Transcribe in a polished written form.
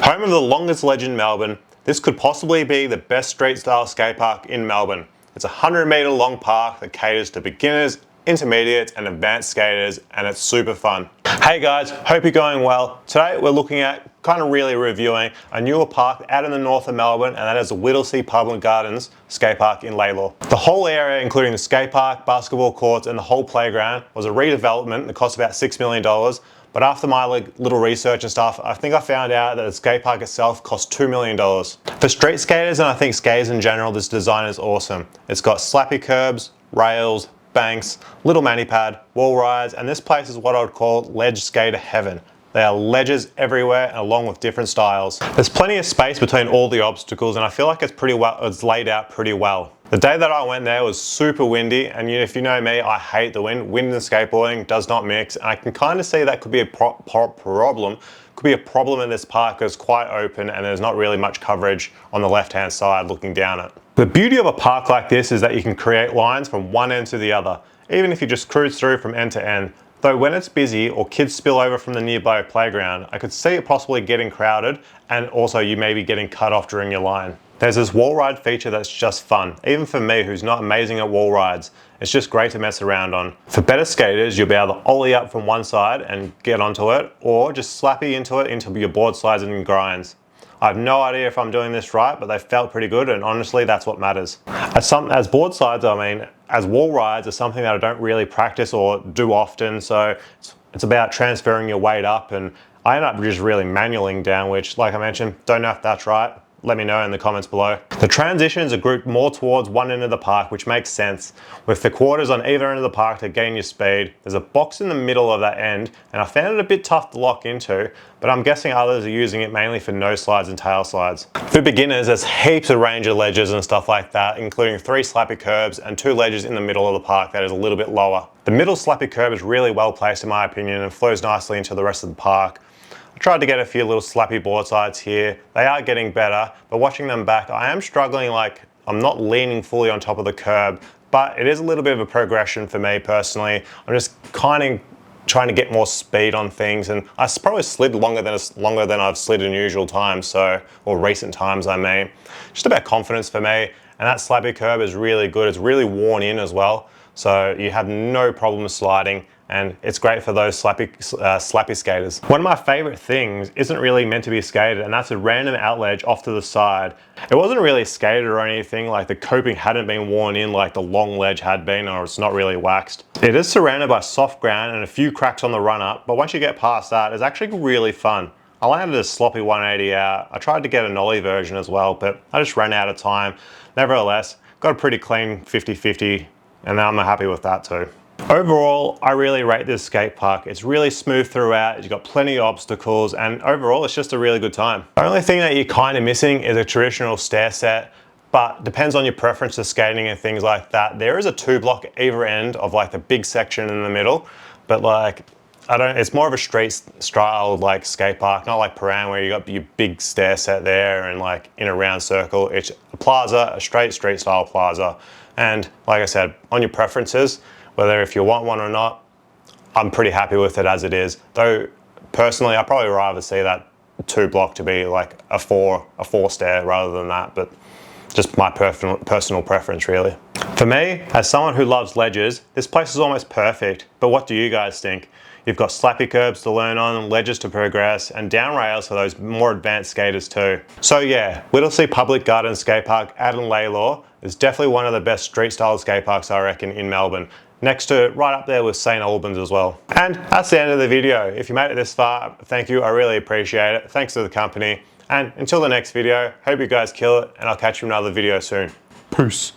Home of the longest ledge in Melbourne, this could possibly be the best street style skate park in Melbourne. It's a 100-metre long park that caters to beginners, intermediates and advanced skaters, and it's super fun. Hey guys, hope you're going well. Today we're looking at really reviewing a newer park out in the north of Melbourne, and that is the Whittlesea Public Gardens Skatepark in Lalor. The whole area, including the skate park, basketball courts and the whole playground, was a redevelopment that cost about $6 million. But after my little research and stuff, I think I found out that the skate park itself cost $2 million. For street skaters, and I think skaters in general, this design is awesome. It's got slappy curbs, rails, banks, little manny pad, wall rides, and this place is what I would call ledge skater heaven. There are ledges everywhere, along with different styles. There's plenty of space between all the obstacles, and I feel like it's laid out pretty well. The day that I went there was super windy, and if you know me, I hate the wind. Wind and skateboarding does not mix, and I can kind of see that could be a problem. Could be a problem in this park because it's quite open and there's not really much coverage on the left-hand side looking down it. The beauty of a park like this is that you can create lines from one end to the other, even if you just cruise through from end to end. Though when it's busy or kids spill over from the nearby playground, I could see it possibly getting crowded and also you may be getting cut off during your line. There's this wall ride feature that's just fun, even for me who's not amazing at wall rides. It's just great to mess around on. For better skaters, you'll be able to ollie up from one side and get onto it, or just slappy into it into your board slides and grinds. I have no idea if I'm doing this right, but they felt pretty good, and honestly, that's what matters. As board slides, as wall rides are something that I don't really practice or do often, so it's about transferring your weight up, and I end up just really manualing down, which, like I mentioned, don't know if that's right. Let me know in the comments below. The transitions are grouped more towards one end of the park, which makes sense. With the quarters on either end of the park to gain your speed, there's a box in the middle of that end, and I found it a bit tough to lock into, but I'm guessing others are using it mainly for nose slides and tail slides. For beginners, there's heaps of range of ledges and stuff like that, including 3 slappy curbs and 2 ledges in the middle of the park that is a little bit lower. The middle slappy curb is really well placed in my opinion and flows nicely into the rest of the park. I tried to get a few little slappy board sides here. They are getting better, but watching them back, I am struggling, I'm not leaning fully on top of the curb, but it is a little bit of a progression for me personally. I'm just kind of trying to get more speed on things, and I probably slid longer than I've slid in usual times, or recent times I mean. Just about confidence for me, and that slappy curb is really good. It's really worn in as well, so you have no problem sliding. And it's great for those slappy skaters. One of my favorite things isn't really meant to be skated, and that's a random outledge off to the side. It wasn't really skated or anything, like the coping hadn't been worn in like the long ledge had been, or it's not really waxed. It is surrounded by soft ground and a few cracks on the run up, but once you get past that, it's actually really fun. I landed a sloppy 180 out. I tried to get a nollie version as well, but I just ran out of time. Nevertheless, got a pretty clean 50-50, and I'm happy with that too. Overall, I really rate this skate park. It's really smooth throughout, you've got plenty of obstacles, and overall it's just a really good time. The only thing that you're kind of missing is a traditional stair set, but depends on your preference to skating and things like that. There is a 2-block either end of the big section in the middle, but it's more of a street style skate park, not like Paran where you got your big stair set there and in a round circle. It's a plaza, a straight street style plaza, and like I said, on your preferences, whether if you want one or not, I'm pretty happy with it as it is. Though personally, I'd probably rather see that 2-block to be like a four stair rather than that, but just my personal preference really. For me, as someone who loves ledges, this place is almost perfect, but what do you guys think? You've got slappy curbs to learn on, ledges to progress, and down rails for those more advanced skaters too. So yeah, Whittlesea Public Gardens Skatepark out in Lalor is definitely one of the best street style skate parks I reckon in Melbourne. Next to right up there with St. Albans as well. And that's the end of the video. If you made it this far, thank you, I really appreciate it. Thanks to the company. And until the next video, hope you guys kill it, and I'll catch you in another video soon. Peace.